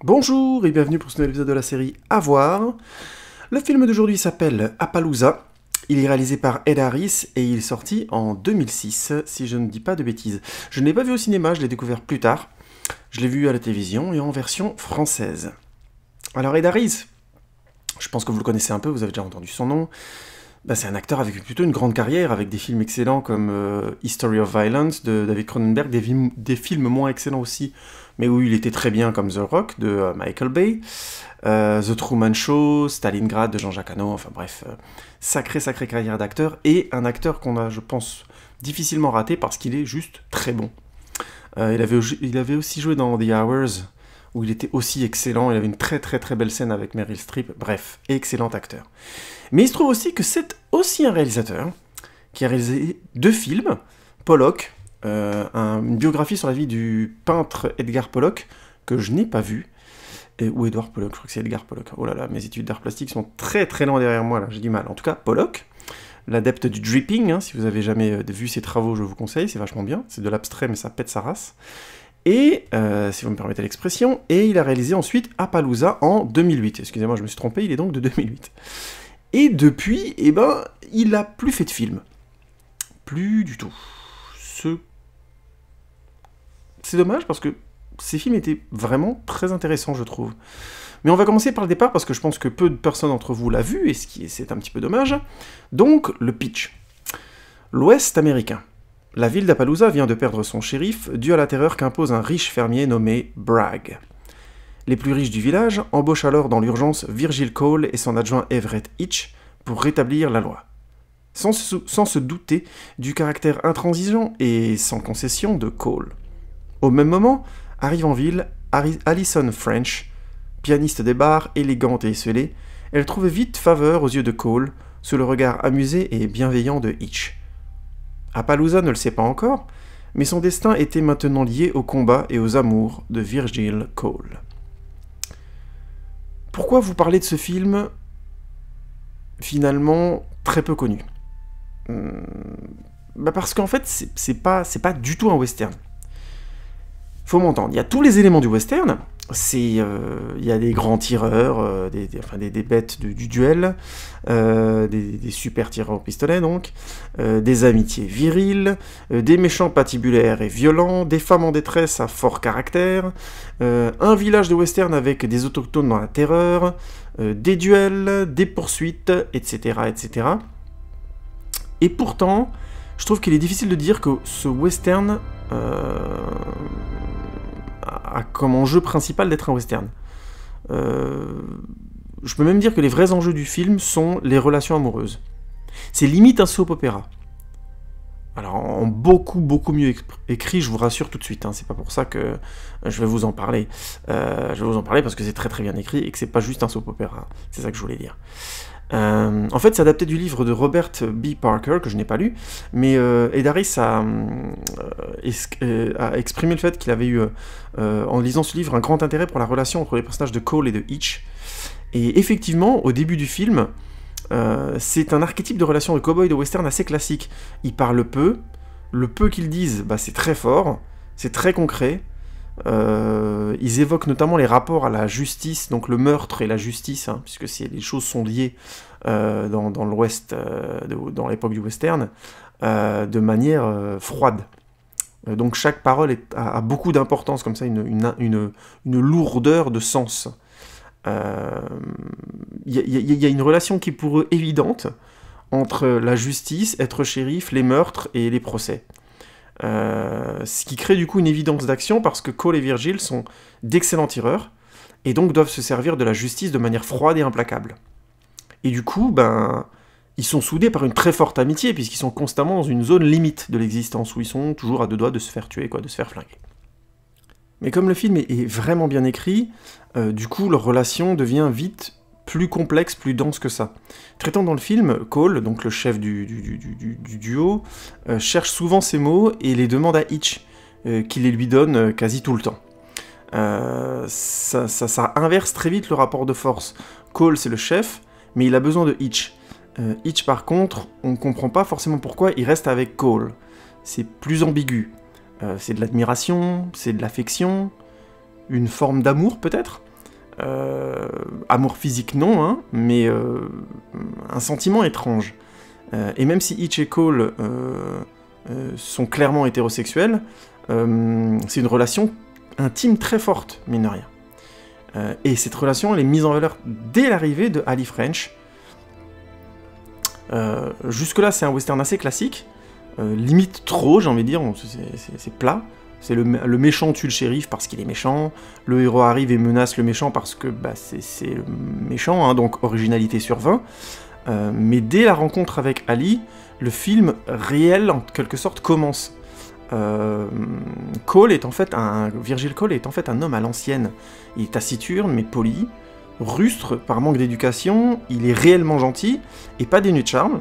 Bonjour et bienvenue pour ce nouvel épisode de la série À voir. Le film d'aujourd'hui s'appelle Appaloosa. Il est réalisé par Ed Harris et il est sorti en 2006, si je ne dis pas de bêtises. Je ne l'ai pas vu au cinéma, je l'ai découvert plus tard. Je l'ai vu à la télévision et en version française. Alors Ed Harris, je pense que vous le connaissez un peu, vous avez déjà entendu son nom. C'est un acteur avec plutôt une grande carrière, avec des films excellents comme History of Violence de David Cronenberg, des films moins excellents aussi, mais où il était très bien comme The Rock de Michael Bay, The Truman Show, Stalingrad de Jean-Jacques Hano, enfin bref, sacrée carrière d'acteur, et un acteur qu'on a, je pense, difficilement raté parce qu'il est juste très bon. Il avait aussi joué dans The Hours, où il était aussi excellent, il avait une très belle scène avec Meryl Streep, bref, excellent acteur. Mais il se trouve aussi que c'est aussi un réalisateur qui a réalisé 2 films, Pollock, une biographie sur la vie du peintre Edgar Pollock, que je n'ai pas vu, ou Edward Pollock, je crois que c'est Edgar Pollock. Oh là là, mes études d'art plastique sont très loin derrière moi, là, j'ai du mal. En tout cas, Pollock, l'adepte du dripping, si vous avez jamais vu ses travaux, je vous conseille, c'est vachement bien, c'est de l'abstrait mais ça pète sa race. Et, si vous me permettez l'expression, et il a réalisé ensuite Appaloosa en 2008. Excusez-moi, je me suis trompé, il est donc de 2008. Et depuis, il a plus fait de films. Plus du tout. C'est dommage parce que ces films étaient vraiment très intéressants, je trouve. Mais on va commencer par le départ parce que je pense que peu de personnes d'entre vous l'ont vu, et c'est un petit peu dommage. Donc, le pitch. L'Ouest américain. La ville d'Appaloosa vient de perdre son shérif, dû à la terreur qu'impose un riche fermier nommé Bragg. Les plus riches du village embauchent alors dans l'urgence Virgil Cole et son adjoint Everett Hitch pour rétablir la loi. Sans se douter du caractère intransigeant et sans concession de Cole. Au même moment, arrive en ville Alison French, pianiste des bars, élégante et esselée. Elle trouve vite faveur aux yeux de Cole, sous le regard amusé et bienveillant de Hitch. Appaloosa ne le sait pas encore, mais son destin était maintenant lié au combat et aux amours de Virgil Cole. Pourquoi vous parler de ce film, finalement, très peu connu? Parce qu'en fait, c'est pas du tout un western. Faut m'entendre, il y a tous les éléments du western, il y a des grands tireurs, des bêtes du duel, des super tireurs au pistolet donc, des amitiés viriles, des méchants patibulaires et violents, des femmes en détresse à fort caractère, un village de western avec des autochtones dans la terreur, des duels, des poursuites, etc. Et pourtant, je trouve qu'il est difficile de dire que ce western a comme enjeu principal d'être un western. Je peux même dire que les vrais enjeux du film sont les relations amoureuses. C'est limite un soap opéra. Alors, en beaucoup mieux écrit, je vous rassure tout de suite, c'est pas pour ça que je vais vous en parler. Je vais vous en parler parce que c'est très bien écrit et que c'est pas juste un soap opéra. C'est ça que je voulais dire. En fait, c'est adapté du livre de Robert B. Parker, que je n'ai pas lu, mais Ed Harris a exprimé le fait qu'il avait eu, en lisant ce livre, un grand intérêt pour la relation entre les personnages de Cole et de Hitch. Et effectivement, au début du film, c'est un archétype de relation de cowboy de western assez classique. Ils parlent peu, le peu qu'ils disent, c'est très fort, c'est très concret. Ils évoquent notamment les rapports à la justice, donc le meurtre et la justice, puisque les choses sont liées dans l'Ouest, dans l'époque du western, de manière froide. Donc chaque parole a beaucoup d'importance, comme ça, une lourdeur de sens. Il y a une relation qui est pour eux évidente entre la justice, être shérif, les meurtres et les procès. Ce qui crée du coup une évidence d'action parce que Cole et Virgil sont d'excellents tireurs et donc doivent se servir de la justice de manière froide et implacable. Et du coup, ils sont soudés par une très forte amitié puisqu'ils sont constamment dans une zone limite de l'existence où ils sont toujours à 2 doigts de se faire tuer, de se faire flinguer. Mais comme le film est vraiment bien écrit, du coup leur relation devient vite plus complexe, plus dense que ça. Traitant dans le film, Cole, donc le chef du duo, cherche souvent ses mots et les demande à Hitch, qui les lui donne quasi tout le temps. Ça inverse très vite le rapport de force. Cole, c'est le chef, mais il a besoin de Hitch. Hitch, par contre, on ne comprend pas forcément pourquoi il reste avec Cole. C'est plus ambigu. C'est de l'admiration, c'est de l'affection, une forme d'amour peut-être. Amour physique, non, hein, mais un sentiment étrange. Et même si Hitch et Cole sont clairement hétérosexuels, c'est une relation intime très forte, mine de rien. Et cette relation, elle est mise en valeur dès l'arrivée de Ali French. Jusque-là, c'est un western assez classique, limite trop, j'ai envie de dire, c'est plat. C'est le méchant tue le shérif parce qu'il est méchant, le héros arrive et menace le méchant parce que bah, c'est le méchant, hein, donc originalité sur 20. Mais dès la rencontre avec Ali, le film réel, en quelque sorte, commence. Virgil Cole est en fait un homme à l'ancienne. Il est taciturne, mais poli, rustre par manque d'éducation, il est réellement gentil, et pas dénué de charme.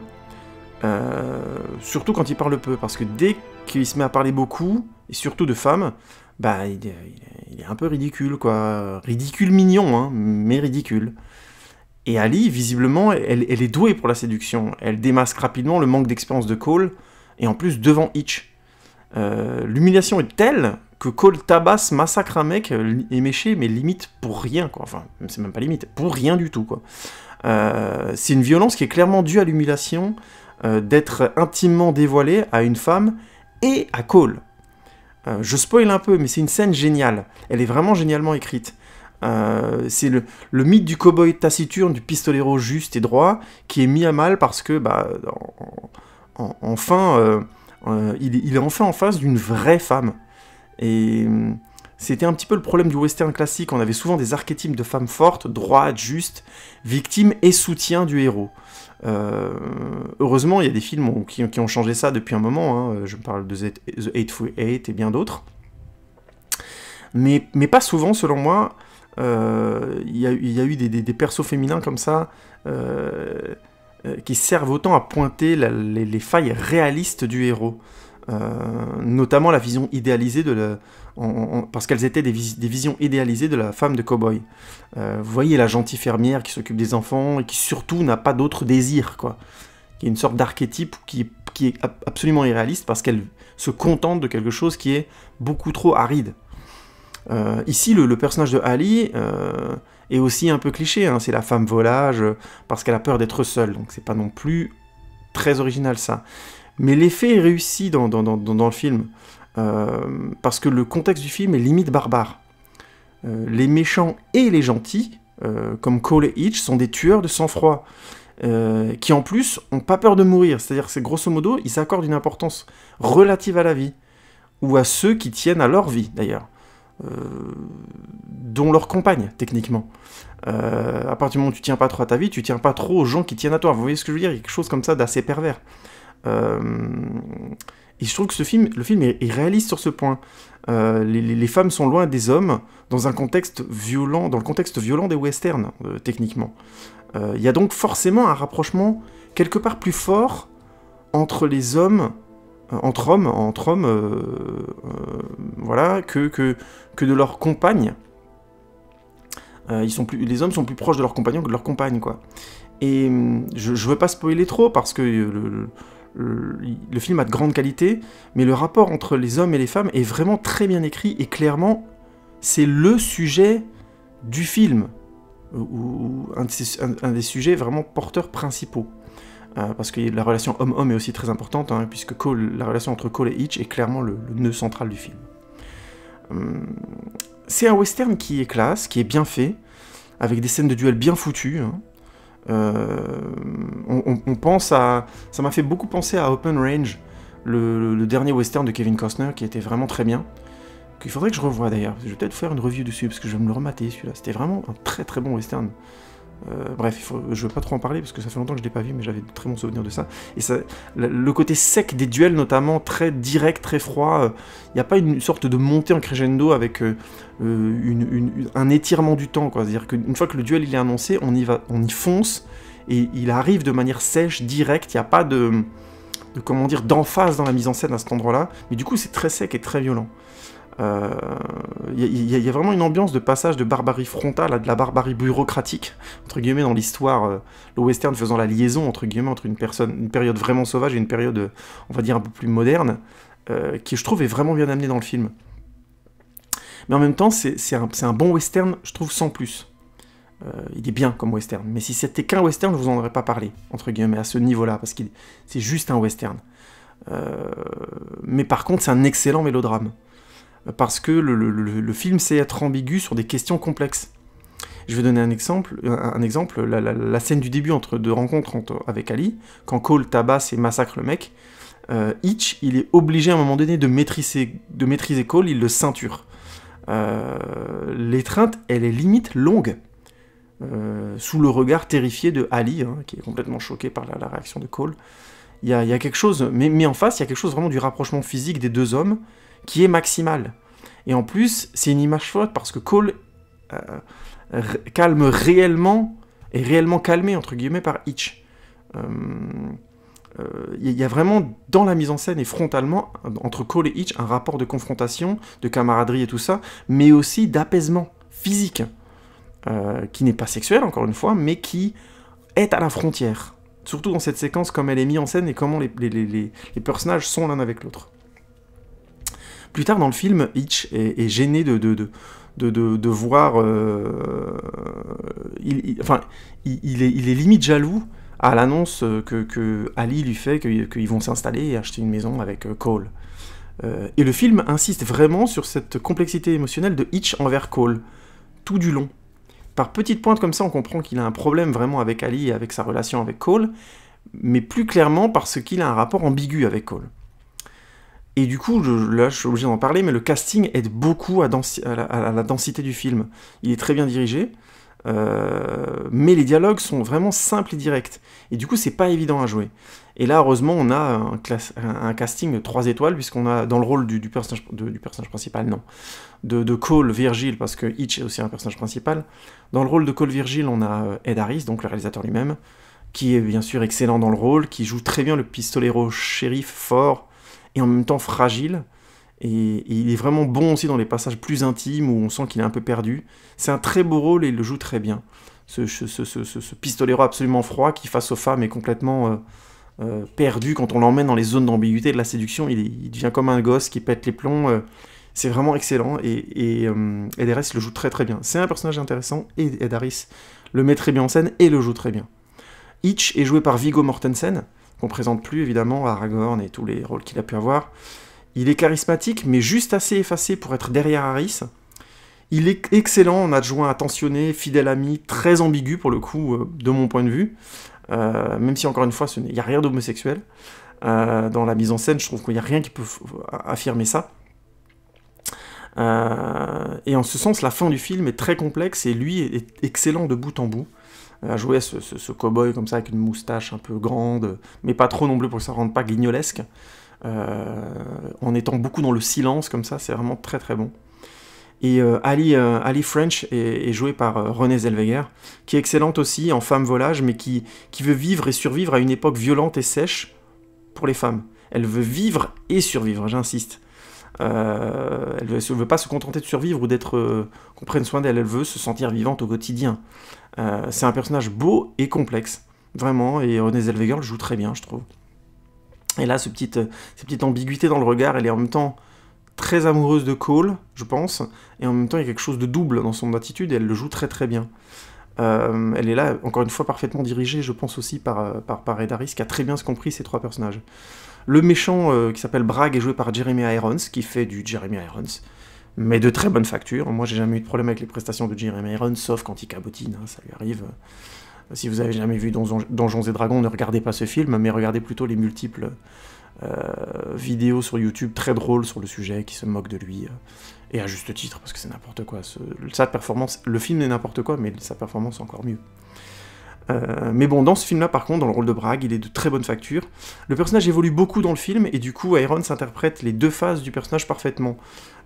Surtout quand il parle peu, parce que dès qu'il se met à parler beaucoup, et surtout de femmes, bah il est un peu ridicule, quoi. Ridicule mignon, hein, mais ridicule. Et Ali, visiblement, elle est douée pour la séduction. Elle démasque rapidement le manque d'expérience de Cole, et en plus devant Hitch. L'humiliation est telle que Cole tabasse, massacre un mec éméché, mais limite pour rien, quoi. Enfin, c'est même pas limite, pour rien du tout, quoi. C'est une violence qui est clairement due à l'humiliation d'être intimement dévoilée à une femme et à Cole. Je spoil un peu, mais c'est une scène géniale. Elle est vraiment génialement écrite. C'est le mythe du cow-boy taciturne, du pistolero juste et droit, qui est mis à mal parce que, bah, enfin, il est enfin en face d'une vraie femme. Et c'était un petit peu le problème du western classique. On avait souvent des archétypes de femmes fortes, droites, justes, victimes et soutien du héros. Heureusement, il y a des films qui ont changé ça depuis un moment, hein. Je parle de The Hateful Eight et bien d'autres. Mais pas souvent, selon moi. Il y a eu des persos féminins comme ça qui servent autant à pointer les failles réalistes du héros. Notamment la vision idéalisée parce qu'elles étaient des visions idéalisées de la femme de cow-boy. Vous voyez la gentille fermière qui s'occupe des enfants et qui surtout n'a pas d'autre désir, quoi. Qui est une sorte d'archétype qui est absolument irréaliste parce qu'elle se contente de quelque chose qui est beaucoup trop aride. Ici, le personnage de Ali est aussi un peu cliché, hein. C'est la femme volage parce qu'elle a peur d'être seule, donc c'est pas non plus très original ça. Mais l'effet est réussi dans le film, parce que le contexte du film est limite barbare. Les méchants et les gentils, comme Cole et Hitch, sont des tueurs de sang-froid, qui en plus ont pas peur de mourir, c'est-à-dire que grosso modo, ils s'accordent une importance relative à la vie, ou à ceux qui tiennent à leur vie d'ailleurs, dont leur compagne, techniquement. À partir du moment où tu tiens pas trop à ta vie, tu tiens pas trop aux gens qui tiennent à toi. Vous voyez ce que je veux dire? Il y a quelque chose comme ça d'assez pervers. Et je trouve que le film est réaliste sur ce point. Les femmes sont loin des hommes dans le contexte violent des westerns, techniquement. Il y a donc forcément un rapprochement quelque part plus fort entre les hommes, entre hommes, voilà, que de leurs compagnes. Les hommes sont plus proches de leurs compagnons que de leurs compagnes, quoi. Et je veux pas spoiler trop parce que le film a de grande qualité, mais le rapport entre les hommes et les femmes est vraiment très bien écrit, et clairement, c'est le sujet du film, ou un des sujets vraiment porteurs principaux. Parce que la relation homme-homme est aussi très importante, hein, puisque la relation entre Cole et Hitch est clairement le nœud central du film. C'est un western qui est classe, qui est bien fait, avec des scènes de duel bien foutues, hein. Ça m'a fait beaucoup penser à Open Range, le dernier western de Kevin Costner, qui était vraiment très bien, qu'il faudrait que je revoie d'ailleurs. Je vais peut-être faire une review dessus, parce que je vais me le remater celui-là. C'était vraiment un très très bon western. Bref, je veux pas trop en parler, parce que ça fait longtemps que je l'ai pas vu, mais j'avais de très bons souvenirs de ça. Et le côté sec des duels, notamment, très direct, très froid, il n'y a pas une sorte de montée en crescendo avec un étirement du temps, quoi. C'est-à-dire qu'une fois que le duel il est annoncé, on y fonce, et il arrive de manière sèche, directe, il n'y a pas comment dire, d'emphase dans la mise en scène à cet endroit-là, mais du coup c'est très sec et très violent. Il y a vraiment une ambiance de passage de barbarie frontale à de la barbarie bureaucratique, entre guillemets, dans l'histoire, le western faisant la liaison, entre guillemets, entre une période vraiment sauvage et une période, on va dire, un peu plus moderne, qui, je trouve, est vraiment bien amenée dans le film. Mais en même temps, c'est un bon western, je trouve, sans plus. Il est bien comme western. Mais si c'était qu'un western, je vous en aurais pas parlé, entre guillemets, à ce niveau-là, parce que c'est juste un western. Mais par contre, c'est un excellent mélodrame. Parce que le film sait être ambigu sur des questions complexes. Je vais donner un exemple. La scène du début de rencontre avec Ali, quand Cole tabasse et massacre le mec, Hitch, il est obligé à un moment donné de maîtriser Cole, il le ceinture. L'étreinte, elle est limite longue. Sous le regard terrifié de Ali, hein, qui est complètement choqué par la réaction de Cole. Il y a quelque chose, mais en face, il y a quelque chose vraiment du rapprochement physique des deux hommes qui est maximal. Et en plus, c'est une image forte parce que Cole calme réellement, est réellement calmé, entre guillemets, par Hitch. Il y a vraiment, dans la mise en scène et frontalement, entre Cole et Hitch, un rapport de confrontation, de camaraderie et tout ça, mais aussi d'apaisement physique. Qui n'est pas sexuelle, encore une fois, mais qui est à la frontière. Surtout dans cette séquence, comme elle est mise en scène et comment les personnages sont l'un avec l'autre. Plus tard dans le film, Hitch est gêné de voir... il est limite jaloux à l'annonce que Ali lui fait qu'ils vont s'installer et acheter une maison avec Cole. Et le film insiste vraiment sur cette complexité émotionnelle de Hitch envers Cole, tout du long. Par petites pointes comme ça, on comprend qu'il a un problème vraiment avec Ali et avec sa relation avec Cole, mais plus clairement parce qu'il a un rapport ambigu avec Cole. Et du coup, là, je suis obligé d'en parler, mais le casting aide beaucoup à la densité du film. Il est très bien dirigé, mais les dialogues sont vraiment simples et directs. Et du coup, c'est pas évident à jouer. Et là, heureusement, on a un casting 3 étoiles, puisqu'on a dans le rôle du personnage principal, non, de Cole Virgil, parce que Hitch est aussi un personnage principal. Dans le rôle de Cole Virgil, on a Ed Harris, donc le réalisateur lui-même, qui est bien sûr excellent dans le rôle, qui joue très bien le pistolero shérif fort, et en même temps fragile. Et il est vraiment bon aussi dans les passages plus intimes, où on sent qu'il est un peu perdu. C'est un très beau rôle, et il le joue très bien. Ce pistolero absolument froid, qui face aux femmes est complètement... perdu, quand on l'emmène dans les zones d'ambiguïté de la séduction, il devient comme un gosse qui pète les plombs, c'est vraiment excellent, et Ed Harris le joue très très bien. C'est un personnage intéressant, et Ed Harris le met très bien en scène, et le joue très bien. Hitch est joué par Viggo Mortensen, qu'on présente plus évidemment, Aragorn et tous les rôles qu'il a pu avoir. Il est charismatique, mais juste assez effacé pour être derrière Harris. Il est excellent en adjoint attentionné, fidèle ami, très ambigu pour le coup, de mon point de vue. Même si encore une fois il n'y a rien d'homosexuel dans la mise en scène, je trouve qu'il n'y a rien qui peut affirmer ça, et en ce sens la fin du film est très complexe et lui est excellent de bout en bout à jouer ce cow-boy comme ça avec une moustache un peu grande mais pas trop non plus pour que ça ne rende pas guignolesque, en étant beaucoup dans le silence comme ça, c'est vraiment très très bon. Et Ali French est jouée par Renée Zellweger, qui est excellente aussi en femme volage, mais qui veut vivre et survivre à une époque violente et sèche pour les femmes. Elle veut vivre et survivre, j'insiste. Elle ne veut pas se contenter de survivre ou d'être qu'on prenne soin d'elle, elle veut se sentir vivante au quotidien. C'est un personnage beau et complexe, vraiment, et Renée Zellweger le joue très bien, je trouve. Et là, cette petite ambiguïté dans le regard, elle est en même temps... très amoureuse de Cole, je pense, et en même temps il y a quelque chose de double dans son attitude, et elle le joue très très bien. Elle est là, encore une fois, parfaitement dirigée, je pense aussi par Ed Harris, qui a très bien compris ces 3 personnages. Le méchant, qui s'appelle Bragg, est joué par Jeremy Irons, qui fait du Jeremy Irons, mais de très bonne facture. Moi j'ai jamais eu de problème avec les prestations de Jeremy Irons, sauf quand il cabotine, hein, ça lui arrive. Si vous avez jamais vu Donjons et Dragons, ne regardez pas ce film, mais regardez plutôt les multiples... vidéos sur YouTube très drôles sur le sujet, qui se moquent de lui, et à juste titre, parce que c'est n'importe quoi. Sa performance, le film est n'importe quoi, mais sa performance est encore mieux. Mais bon, dans ce film-là, par contre, dans le rôle de Bragg, il est de très bonne facture. Le personnage évolue beaucoup dans le film, et du coup, Irons interprète les 2 phases du personnage parfaitement.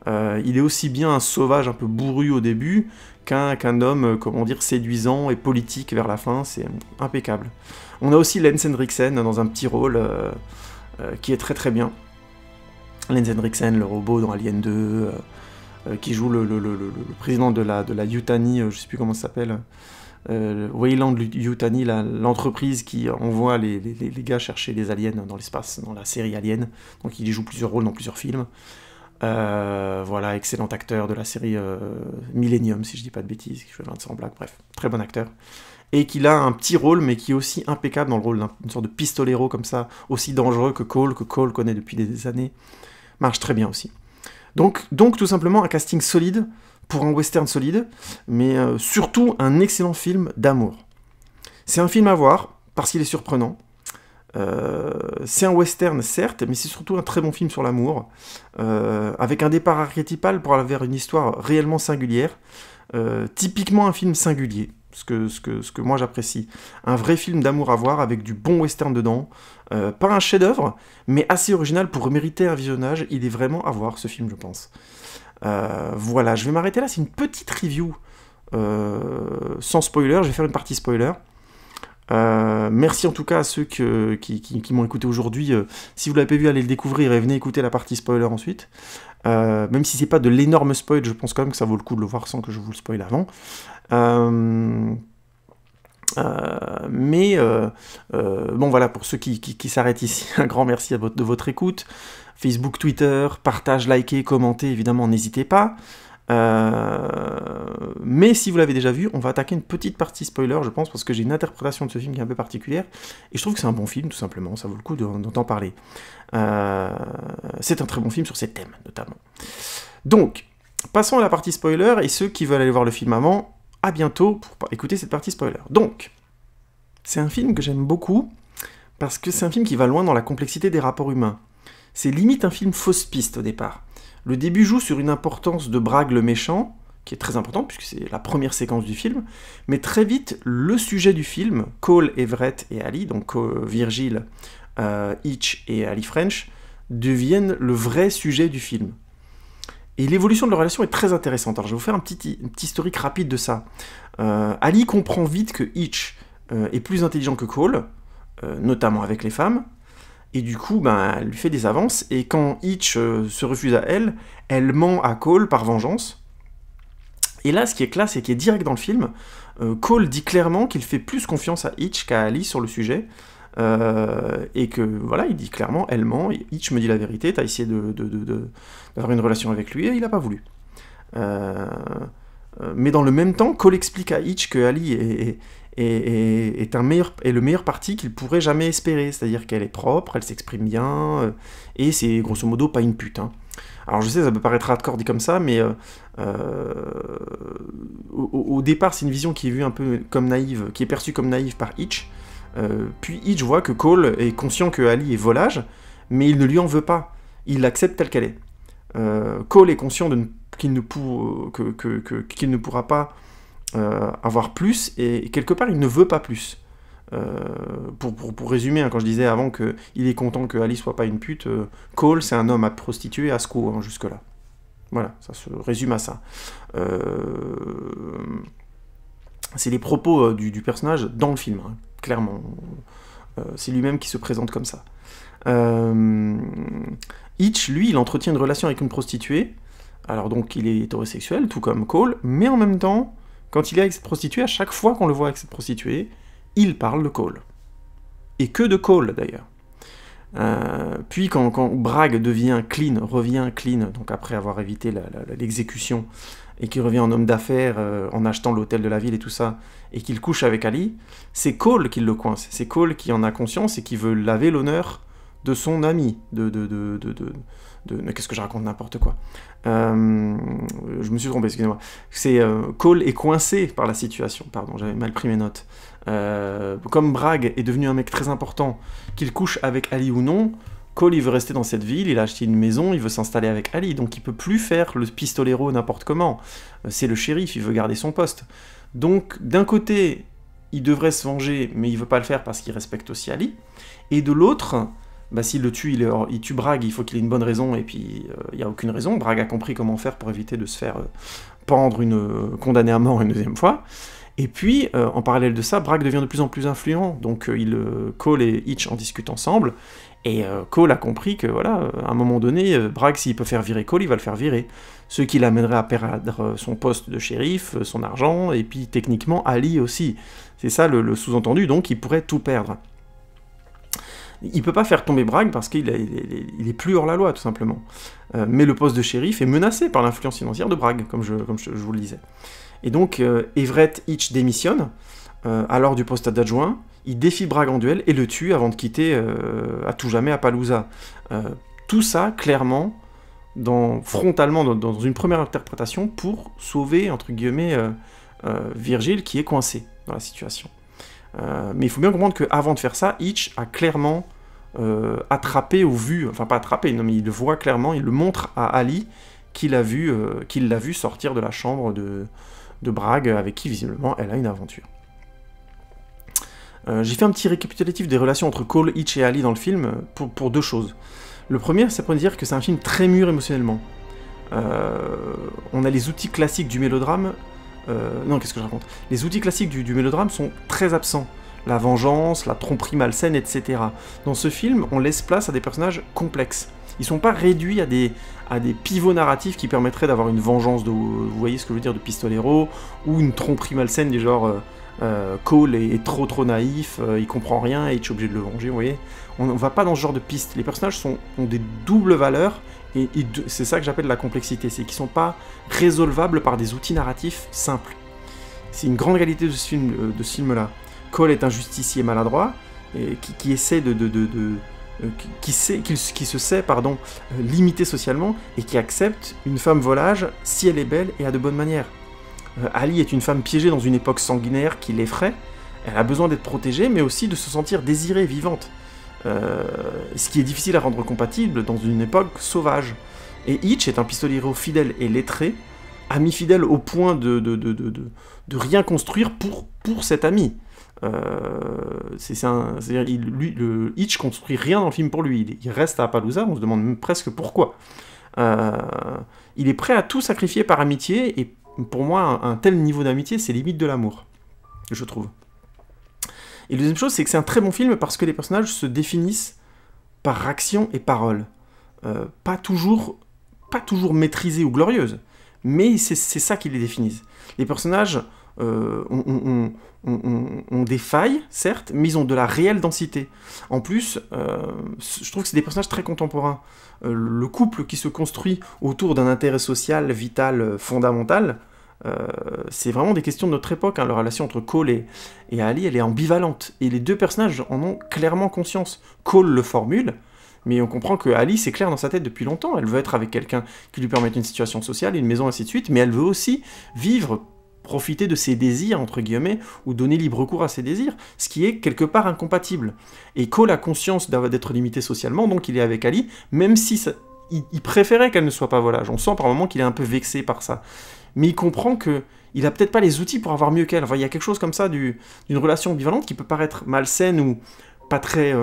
Il est aussi bien un sauvage un peu bourru au début, qu'un homme, comment dire, séduisant et politique vers la fin, c'est impeccable. On a aussi Lance Henriksen dans un petit rôle... qui est très très bien. Lance Henriksen, le robot dans Alien 2, qui joue le président de la Yutani, je sais plus comment ça s'appelle, Weyland Yutani, l'entreprise qui envoie les gars chercher les aliens dans l'espace, dans la série Alien. Donc il y joue plusieurs rôles dans plusieurs films. Voilà, excellent acteur de la série Millennium, si je dis pas de bêtises, qui joue Vincent Black, bref, très bon acteur. Et qu'il a un petit rôle, mais qui est aussi impeccable dans le rôle d'une sorte de pistolero comme ça, aussi dangereux que Cole connaît depuis des années. Marche très bien aussi. Donc tout simplement un casting solide, pour un western solide, mais surtout un excellent film d'amour. C'est un film à voir, parce qu'il est surprenant. C'est un western, certes, mais c'est surtout un très bon film sur l'amour, avec un départ archétypal pour aller vers une histoire réellement singulière, typiquement un film singulier, ce que moi j'apprécie. Un vrai film d'amour à voir, avec du bon western dedans, pas un chef-d'œuvre, mais assez original pour mériter un visionnage. Il est vraiment à voir, ce film, je pense. Voilà, je vais m'arrêter là, c'est une petite review, sans spoiler, je vais faire une partie spoiler. Merci en tout cas à ceux qui m'ont écouté aujourd'hui. Si vous l'avez pas vu, allez le découvrir et venez écouter la partie spoiler ensuite. Même si c'est pas de l'énorme spoil, je pense quand même que ça vaut le coup de le voir sans que je vous le spoil avant. Bon voilà, pour ceux qui s'arrêtent ici, un grand merci de votre écoute. Facebook, Twitter, partage, likez, commentez, évidemment, n'hésitez pas. Mais si vous l'avez déjà vu, on va attaquer une petite partie spoiler, je pense, parce que j'ai une interprétation de ce film qui est un peu particulière, et je trouve que c'est un bon film, tout simplement, ça vaut le coup d'en parler. C'est un très bon film sur ces thèmes, notamment. Donc, passons à la partie spoiler, et ceux qui veulent aller voir le film avant, à bientôt pour écouter cette partie spoiler. Donc, c'est un film que j'aime beaucoup, parce que c'est un film qui va loin dans la complexité des rapports humains. C'est limite un film fausse piste au départ. Le début joue sur une importance de Bragg le méchant, qui est très importante, puisque c'est la première séquence du film, mais très vite, le sujet du film, Cole, Everett et Ali, donc Virgil, Hitch et Ali French, deviennent le vrai sujet du film. Et l'évolution de leur relation est très intéressante. Alors je vais vous faire un petit historique rapide de ça. Ali comprend vite que Hitch est plus intelligent que Cole, notamment avec les femmes, et du coup, elle lui fait des avances, et quand Hitch se refuse à elle, elle ment à Cole par vengeance. Et là, ce qui est classe et qui est direct dans le film, Cole dit clairement qu'il fait plus confiance à Hitch qu'à Ali sur le sujet, et que, voilà, il dit clairement, elle ment, Hitch me dit la vérité, t'as essayé d'avoir une relation avec lui, et il n'a pas voulu. Mais dans le même temps, Cole explique à Hitch que Ali est le meilleur parti qu'il pourrait jamais espérer, c'est-à-dire qu'elle est propre, elle s'exprime bien, et c'est grosso modo pas une pute. Hein. Alors je sais, ça peut paraître hardcore dit comme ça, mais au départ c'est une vision qui est vue un peu comme naïve, qui est perçue comme naïve par Hitch, puis Hitch voit que Cole est conscient que Ali est volage, mais il ne lui en veut pas, il l'accepte telle qu'elle est. Cole est conscient qu'il ne pourra pas avoir plus, et quelque part il ne veut pas plus. Pour résumer, hein, quand je disais avant qu'il est content que Ali soit pas une pute, Cole c'est un homme à prostituer à SCO, hein, jusque là. Voilà, ça se résume à ça. C'est les propos du personnage dans le film, hein, clairement. C'est lui-même qui se présente comme ça. Hitch, lui, il entretient une relation avec une prostituée, alors donc il est hétérosexuel, tout comme Cole, mais en même temps, quand il est avec cette prostituée, à chaque fois qu'on le voit avec cette prostituée, il parle de Cole. Et que de Cole, d'ailleurs. Puis quand Bragg revient clean, donc après avoir évité l'exécution, et qu'il revient en homme d'affaires, en achetant l'hôtel de la ville et tout ça, et qu'il couche avec Ali, c'est Cole qui le coince. C'est Cole qui en a conscience et qui veut laver l'honneur de son ami, qu'est-ce que je raconte, n'importe quoi. Je me suis trompé, excusez-moi. Cole est coincé par la situation, pardon, j'avais mal pris mes notes. Comme Bragg est devenu un mec très important, qu'il couche avec Ali ou non, Cole il veut rester dans cette ville, il a acheté une maison, il veut s'installer avec Ali, donc il peut plus faire le pistolero n'importe comment. C'est le shérif, il veut garder son poste. Donc d'un côté, il devrait se venger, mais il veut pas le faire parce qu'il respecte aussi Ali, et de l'autre, s'il le tue, il tue Bragg, il faut qu'il ait une bonne raison, et puis il n'y a aucune raison. Bragg a compris comment faire pour éviter de se faire pendre, condamner à mort une deuxième fois. Et puis, en parallèle de ça, Bragg devient de plus en plus influent, donc Cole et Hitch en discutent ensemble, et Cole a compris que, voilà, à un moment donné, Bragg, s'il peut faire virer Cole, il va le faire virer. Ce qui l'amènerait à perdre son poste de shérif, son argent, et puis techniquement Ali aussi. C'est ça le sous-entendu, donc il pourrait tout perdre. Il peut pas faire tomber Bragg parce qu'il est plus hors la loi, tout simplement. Mais le poste de shérif est menacé par l'influence financière de Bragg, comme je vous le disais. Et donc, Everett Hitch démissionne, alors du poste d'adjoint, il défie Bragg en duel et le tue avant de quitter à tout jamais Appaloosa. Tout ça, clairement, frontalement, dans une première interprétation, pour sauver, entre guillemets, Virgil, qui est coincé dans la situation. Mais il faut bien comprendre qu'avant de faire ça, Hitch a clairement attrapé ou vu, enfin pas attrapé, non mais il le voit clairement, il le montre à Ali qu'il l'a vu sortir de la chambre de Bragg, avec qui visiblement elle a une aventure. J'ai fait un petit récapitulatif des relations entre Cole, Hitch et Ali dans le film pour deux choses. Le premier, c'est pour dire que c'est un film très mûr émotionnellement. On a les outils classiques du mélodrame. Non, qu'est-ce que je raconte? Les outils classiques du mélodrame sont très absents. La vengeance, la tromperie malsaine, etc. Dans ce film, on laisse place à des personnages complexes. Ils sont pas réduits à des pivots narratifs qui permettraient d'avoir une vengeance, vous voyez ce que je veux dire, de pistolero, ou une tromperie malsaine du genre Cole est trop naïf, il comprend rien et Hitch est obligé de le venger, vous voyez. On va pas dans ce genre de piste. Les personnages ont des doubles valeurs, et c'est ça que j'appelle la complexité, c'est qu'ils sont pas résolvables par des outils narratifs simples. C'est une grande qualité de ce film-là. Cole est un justicier maladroit, qui essaie qui se sait, limité socialement, et qui accepte une femme volage si elle est belle et a de bonnes manières. Ali est une femme piégée dans une époque sanguinaire qui l'effraie, elle a besoin d'être protégée, mais aussi de se sentir désirée, vivante. Ce qui est difficile à rendre compatible dans une époque sauvage. Et Hitch est un pistolero fidèle et lettré, ami fidèle au point de rien construire pour cet ami. Hitch construit rien dans le film pour lui, il reste à Appaloosa, on se demande même presque pourquoi. Il est prêt à tout sacrifier par amitié, et pour moi, un tel niveau d'amitié, c'est limite de l'amour, je trouve. Et la deuxième chose, c'est que c'est un très bon film parce que les personnages se définissent par action et parole. Pas toujours maîtrisées ou glorieuses, mais c'est ça qui les définissent. Les personnages ont des failles, certes, mais ils ont de la réelle densité. En plus, je trouve que c'est des personnages très contemporains. Le couple qui se construit autour d'un intérêt social, vital, fondamental, c'est vraiment des questions de notre époque, hein. La relation entre Cole et Ali, elle est ambivalente, et les deux personnages en ont clairement conscience. Cole le formule, mais on comprend que Ali, c'est clair dans sa tête depuis longtemps, elle veut être avec quelqu'un qui lui permette une situation sociale, une maison, ainsi de suite, mais elle veut aussi vivre, profiter de ses désirs, entre guillemets, ou donner libre cours à ses désirs, ce qui est quelque part incompatible. Et Cole a conscience d'être limité socialement, donc il est avec Ali, même si il préférait qu'elle ne soit pas volage. On sent par moments qu'il est un peu vexé par ça. Mais il comprend qu'il a peut-être pas les outils pour avoir mieux qu'elle. Enfin, il y a quelque chose comme ça d'une relation ambivalente qui peut paraître malsaine ou pas très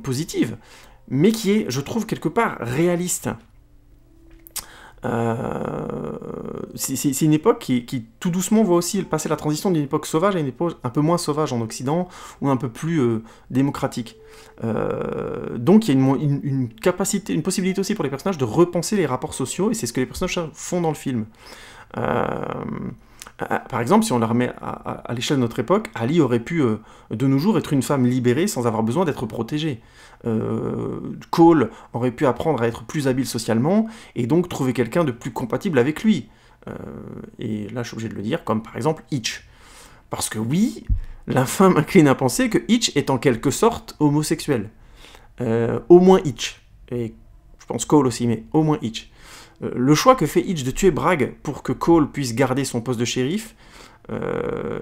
positive, mais qui est, je trouve, quelque part réaliste. C'est une époque qui tout doucement voit aussi passer la transition d'une époque sauvage à une époque un peu moins sauvage en Occident, ou un peu plus démocratique. Donc il y a une possibilité aussi pour les personnages de repenser les rapports sociaux, et c'est ce que les personnages font dans le film. Par exemple, si on la remet à l'échelle de notre époque, Ali aurait pu, de nos jours, être une femme libérée sans avoir besoin d'être protégée. Cole aurait pu apprendre à être plus habile socialement, et donc trouver quelqu'un de plus compatible avec lui. Et là, je suis obligé de le dire, comme par exemple Hitch. Parce que oui, l'infâme incline à penser que Hitch est en quelque sorte homosexuel. Au moins Hitch. Et je pense Cole aussi, mais au moins Hitch. Le choix que fait Hitch de tuer Bragg pour que Cole puisse garder son poste de shérif,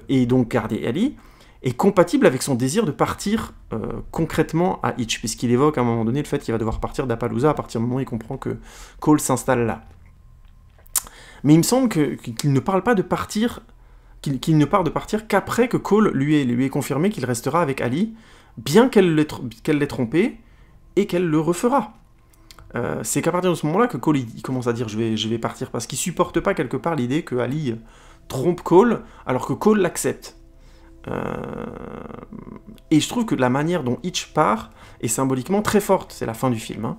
et donc garder Ali, est compatible avec son désir de partir concrètement à Hitch, puisqu'il évoque à un moment donné le fait qu'il va devoir partir d'Appaloosa à partir du moment où il comprend que Cole s'installe là. Mais il me semble qu'il ne parle pas de partir, qu'il ne part de partir qu'après que Cole lui ait confirmé qu'il restera avec Ali, bien qu'elle l'ait trompé, et qu'elle le refera. C'est qu'à partir de ce moment-là que Cole il commence à dire je vais partir, parce qu'il supporte pas quelque part l'idée que Ali trompe Cole alors que Cole l'accepte. Et je trouve que la manière dont Hitch part est symboliquement très forte. C'est la fin du film, hein.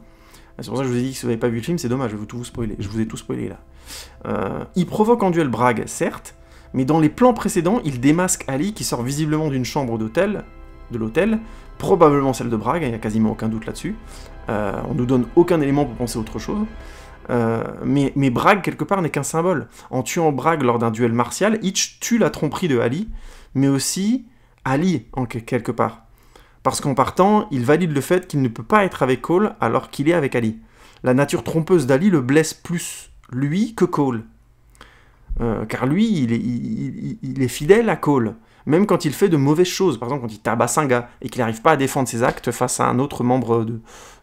C'est pour ça que je vous ai dit que si vous n'avez pas vu le film, c'est dommage, je vais tout vous spoiler. Je vous ai tout spoilé là. Il provoque en duel Bragg, certes, mais dans les plans précédents, il démasque Ali qui sort visiblement d'une chambre d'hôtel de l'autel, probablement celle de Bragg, il n'y a quasiment aucun doute là-dessus. On nous donne aucun élément pour penser autre chose. Mais Bragg, quelque part, n'est qu'un symbole. En tuant Bragg lors d'un duel martial, Hitch tue la tromperie de Ali, mais aussi Ali, en quelque part. Parce qu'en partant, il valide le fait qu'il ne peut pas être avec Cole alors qu'il est avec Ali. La nature trompeuse d'Ali le blesse plus, lui, que Cole. Car lui, il est fidèle à Cole, même quand il fait de mauvaises choses. Par exemple, quand il tabasse un gars et qu'il n'arrive pas à défendre ses actes face à un autre membre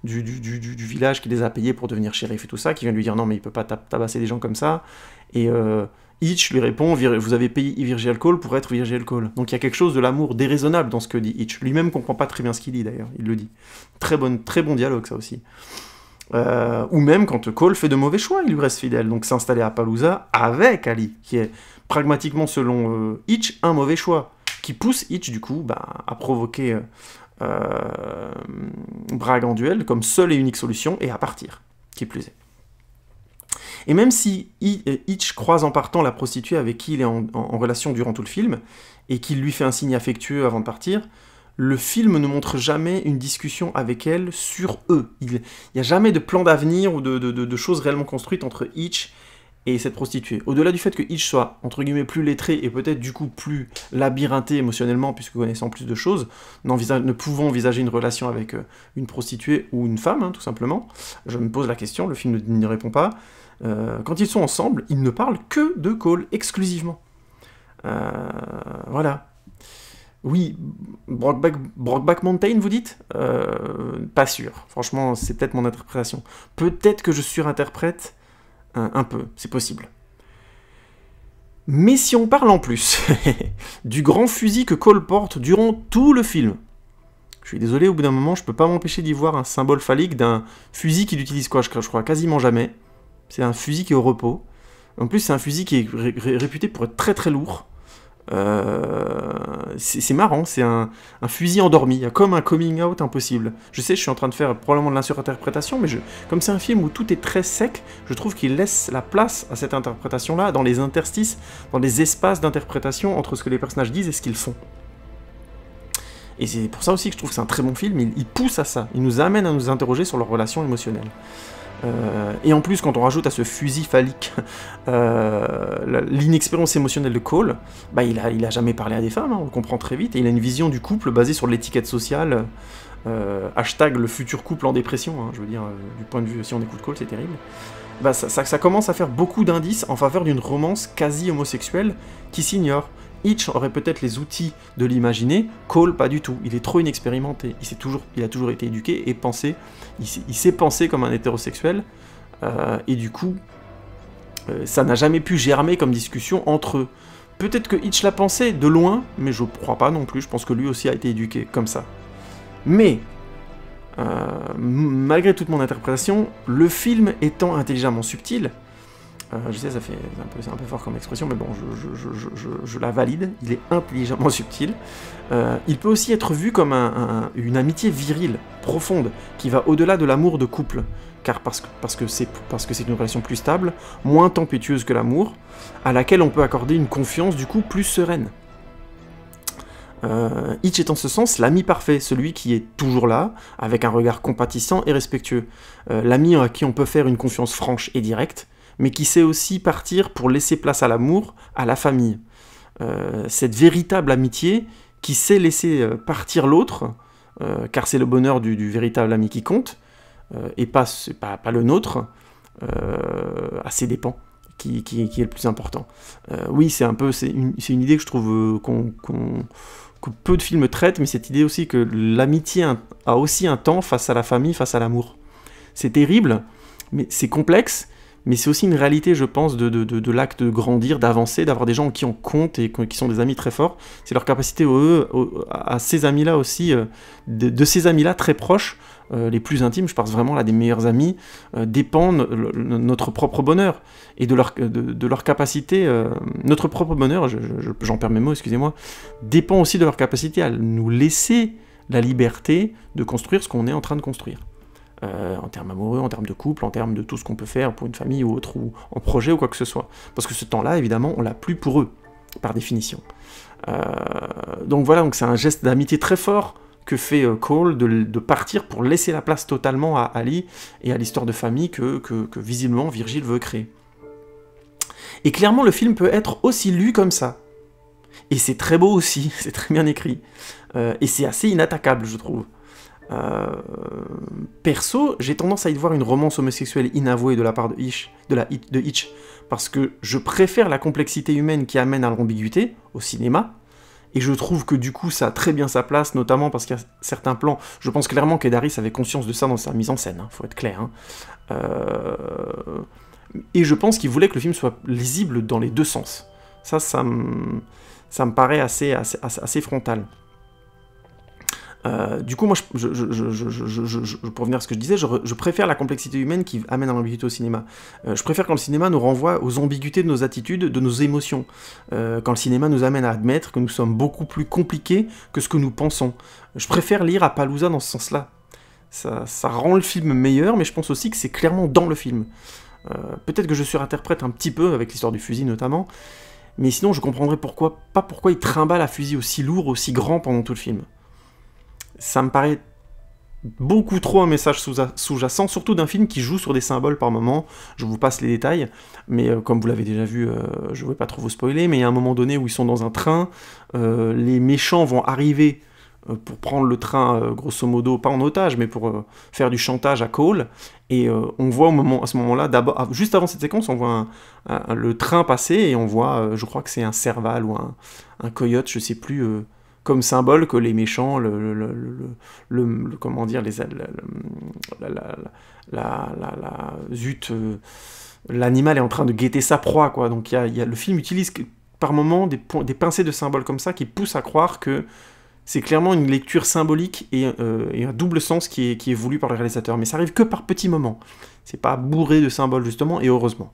du village qui les a payés pour devenir shérif et tout ça, qui vient lui dire non mais il peut pas tabasser des gens comme ça. Et Hitch lui répond vous avez payé Virgil Cole pour être Virgil Cole. Donc il y a quelque chose de l'amour déraisonnable dans ce que dit Hitch. Lui-même comprend pas très bien ce qu'il dit d'ailleurs, il le dit. Très bon dialogue ça aussi. Ou même quand Cole fait de mauvais choix, il lui reste fidèle. Donc s'installer à Appaloosa avec Ali, qui est pragmatiquement selon Hitch un mauvais choix, qui pousse Hitch du coup à provoquer Bragg en duel comme seule et unique solution et à partir, qui plus est. Et même si Hitch croise en partant la prostituée avec qui il est en relation durant tout le film, et qu'il lui fait un signe affectueux avant de partir, le film ne montre jamais une discussion avec elle sur eux. Il n'y a jamais de plan d'avenir ou de choses réellement construites entre Hitch et cette prostituée. Au-delà du fait que Hitch soit, entre guillemets, plus lettré et peut-être du coup plus labyrinthe émotionnellement, puisque connaissant plus de choses, ne pouvant envisager une relation avec une prostituée ou une femme, hein, tout simplement, je me pose la question, le film n'y répond pas. Quand ils sont ensemble, ils ne parlent que de Cole, exclusivement. Voilà. Oui, Brokeback Mountain, vous dites pas sûr. Franchement, c'est peut-être mon interprétation. Peut-être que je surinterprète un peu, c'est possible. Mais si on parle en plus du grand fusil que Cole porte durant tout le film, je suis désolé, au bout d'un moment, je peux pas m'empêcher d'y voir un symbole phallique d'un fusil qu'il utilise quoi, je crois quasiment jamais. C'est un fusil qui est au repos. En plus, c'est un fusil qui est réputé pour être très très lourd. C'est marrant, c'est un fusil endormi, il y a comme un coming out impossible. Je sais, je suis en train de faire probablement de l'insurinterprétation, mais comme c'est un film où tout est très sec, je trouve qu'il laisse la place à cette interprétation-là, dans les interstices, dans les espaces d'interprétation entre ce que les personnages disent et ce qu'ils font. Et c'est pour ça aussi que je trouve que c'est un très bon film, il pousse à ça, il nous amène à nous interroger sur leurs relations émotionnelles. Et en plus, quand on rajoute à ce fusil phallique l'inexpérience émotionnelle de Cole, il a jamais parlé à des femmes, hein, on le comprend très vite, et il a une vision du couple basée sur l'étiquette sociale, hashtag le futur couple en dépression, hein, je veux dire, du point de vue, si on écoute Cole, c'est terrible. Ça commence à faire beaucoup d'indices en faveur d'une romance quasi homosexuelle qui s'ignore. Hitch aurait peut-être les outils de l'imaginer, Cole pas du tout, il est trop inexpérimenté, il a toujours été éduqué et pensé, il s'est pensé comme un hétérosexuel, et du coup, ça n'a jamais pu germer comme discussion entre eux. Peut-être que Hitch l'a pensé de loin, mais je crois pas non plus, je pense que lui aussi a été éduqué comme ça. Mais, malgré toute mon interprétation, le film étant intelligemment subtil, je sais, c'est un peu fort comme expression, mais bon, je la valide, il est intelligemment subtil. Il peut aussi être vu comme une amitié virile, profonde, qui va au-delà de l'amour de couple, car parce que c'est une relation plus stable, moins tempétueuse que l'amour, à laquelle on peut accorder une confiance du coup plus sereine. Hitch est en ce sens l'ami parfait, celui qui est toujours là, avec un regard compatissant et respectueux, l'ami à qui on peut faire une confiance franche et directe, mais qui sait aussi partir pour laisser place à l'amour, à la famille. Cette véritable amitié qui sait laisser partir l'autre, car c'est le bonheur du véritable ami qui compte, et pas le nôtre, à ses dépens, qui est le plus important. Oui, c'est une idée que je trouve que peu de films traitent, mais cette idée aussi que l'amitié a aussi un temps face à la famille, face à l'amour. C'est terrible, mais c'est complexe, mais c'est aussi une réalité, je pense, de l'acte de grandir, d'avancer, d'avoir des gens en qui on compte et qui sont des amis très forts. C'est leur capacité à ces amis-là aussi, de ces amis-là très proches, les plus intimes, je pense vraiment là des meilleurs amis, dépendent notre propre bonheur et de leur capacité, notre propre bonheur, j'en perds mes mots, excusez-moi, dépend aussi de leur capacité à nous laisser la liberté de construire ce qu'on est en train de construire. En termes amoureux, en termes de couple, en termes de tout ce qu'on peut faire pour une famille ou autre, ou en projet ou quoi que ce soit. Parce que ce temps-là, évidemment, on l'a plus pour eux. par définition. Donc voilà, donc c'est un geste d'amitié très fort que fait Cole de partir pour laisser la place totalement à Ali et à l'histoire de famille que visiblement Virgile veut créer. Et clairement, le film peut être aussi lu comme ça. Et c'est très beau aussi, c'est très bien écrit. Et c'est assez inattaquable, je trouve. Perso, j'ai tendance à y voir une romance homosexuelle inavouée de la part de Hitch, parce que je préfère la complexité humaine qui amène à l'ambiguïté au cinéma, et je trouve que du coup ça a très bien sa place, notamment parce qu'il y a certains plans, je pense clairement qu'Ed Harris avait conscience de ça dans sa mise en scène, faut être clair. Et je pense qu'il voulait que le film soit lisible dans les deux sens. Ça me paraît assez frontal. Du coup, moi, pour revenir à ce que je disais, je préfère la complexité humaine qui amène à l'ambiguïté au cinéma. Je préfère quand le cinéma nous renvoie aux ambiguïtés de nos attitudes, de nos émotions. Quand le cinéma nous amène à admettre que nous sommes beaucoup plus compliqués que ce que nous pensons. Je préfère lire Appaloosa dans ce sens-là. Ça rend le film meilleur, mais je pense aussi que c'est clairement dans le film. Peut-être que je surinterprète un petit peu, avec l'histoire du fusil notamment, mais sinon je comprendrais pas pourquoi il trimballe un fusil aussi lourd, aussi grand pendant tout le film. Ça me paraît beaucoup trop un message sous-jacent, surtout d'un film qui joue sur des symboles par moment. Je vous passe les détails, mais comme vous l'avez déjà vu, je ne vais pas trop vous spoiler, mais il y a un moment donné où ils sont dans un train, les méchants vont arriver pour prendre le train, grosso modo, pas en otage, mais pour faire du chantage à Cole, et on voit à ce moment-là, juste avant cette séquence, on voit le train passer, et on voit, je crois que c'est un serval ou un coyote, je sais plus, comme symbole que les méchants, comment dire, l'animal est en train de guetter sa proie, quoi. Donc le film utilise par moments des pincées de symboles comme ça qui poussent à croire que c'est clairement une lecture symbolique et un double sens qui est voulu par le réalisateur. Mais ça arrive que par petits moments. C'est pas bourré de symboles, justement, et heureusement.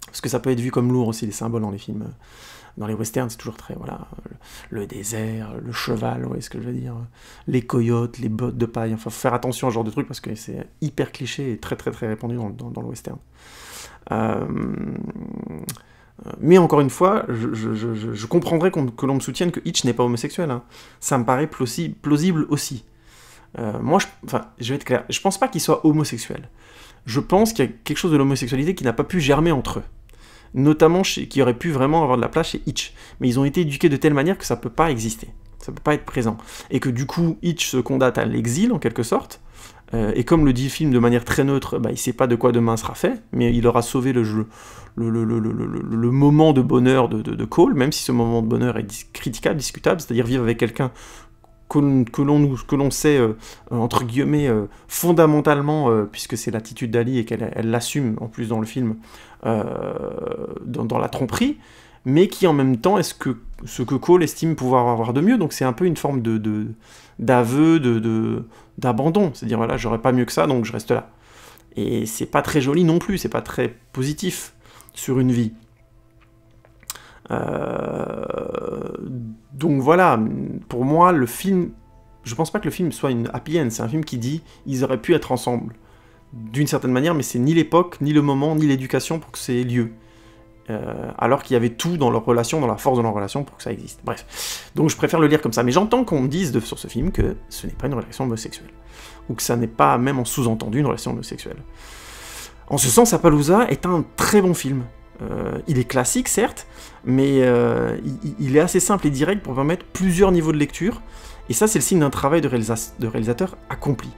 Parce que ça peut être vu comme lourd aussi, les symboles dans les films. Dans les westerns, c'est toujours très, voilà, le désert, le cheval, vous voyez ce que je veux dire, les coyotes, les bottes de paille, enfin, faut faire attention à ce genre de truc, parce que c'est hyper cliché et très très très répandu dans le western. Mais encore une fois, je comprendrais que l'on me soutienne que Hitch n'est pas homosexuel, hein. Ça me paraît plausible aussi. Moi, je vais être clair, je pense pas qu'il soit homosexuel. Je pense qu'il y a quelque chose de l'homosexualité qui n'a pas pu germer entre eux. Notamment qui aurait pu vraiment avoir de la place chez Hitch. Mais ils ont été éduqués de telle manière que ça peut pas exister. Ça peut pas être présent. Et que du coup, Hitch se condamne à l'exil, en quelque sorte. Et comme le dit le film de manière très neutre, il sait pas de quoi demain sera fait, mais il aura sauvé le moment de bonheur de Cole, même si ce moment de bonheur est critiquable, discutable, c'est-à-dire vivre avec quelqu'un que l'on sait, entre guillemets, fondamentalement, puisque c'est l'attitude d'Ali et qu'elle l'assume en plus dans le film, dans la tromperie, mais qui en même temps est ce que Cole estime pouvoir avoir de mieux, donc c'est un peu une forme d'aveu, d'abandon, c'est-à-dire voilà, j'aurais pas mieux que ça, donc je reste là. Et c'est pas très joli non plus, c'est pas très positif sur une vie. Donc voilà, pour moi, le film, je pense pas que le film soit une happy end, c'est un film qui dit ils auraient pu être ensemble, d'une certaine manière, mais c'est ni l'époque, ni le moment, ni l'éducation pour que ça ait lieu. Alors qu'il y avait tout dans leur relation, dans la force de leur relation pour que ça existe. Bref, donc je préfère le lire comme ça, mais j'entends qu'on me dise sur ce film que ce n'est pas une relation homosexuelle, ou que ça n'est pas même en sous-entendu une relation homosexuelle. En ce sens, Appaloosa est un très bon film. Il est classique, certes, mais il est assez simple et direct pour permettre plusieurs niveaux de lecture, et ça, c'est le signe d'un travail de réalisateur accompli.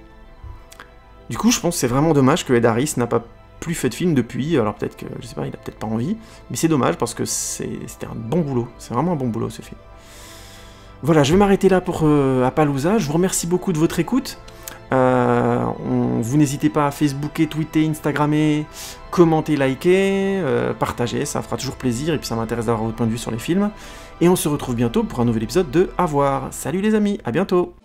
Du coup, je pense que c'est vraiment dommage que Ed Harris n'a pas plus fait de film depuis, alors peut-être que, je sais pas, il a peut-être pas envie, mais c'est dommage parce que c'était un bon boulot, c'est vraiment un bon boulot ce film. Voilà, je vais m'arrêter là pour Appaloosa, je vous remercie beaucoup de votre écoute. Vous n'hésitez pas à Facebooker, tweeter, Instagrammer, commenter, liker, partager, ça fera toujours plaisir, et puis ça m'intéresse d'avoir votre point de vue sur les films. Et on se retrouve bientôt pour un nouvel épisode de À voir. Salut les amis, à bientôt.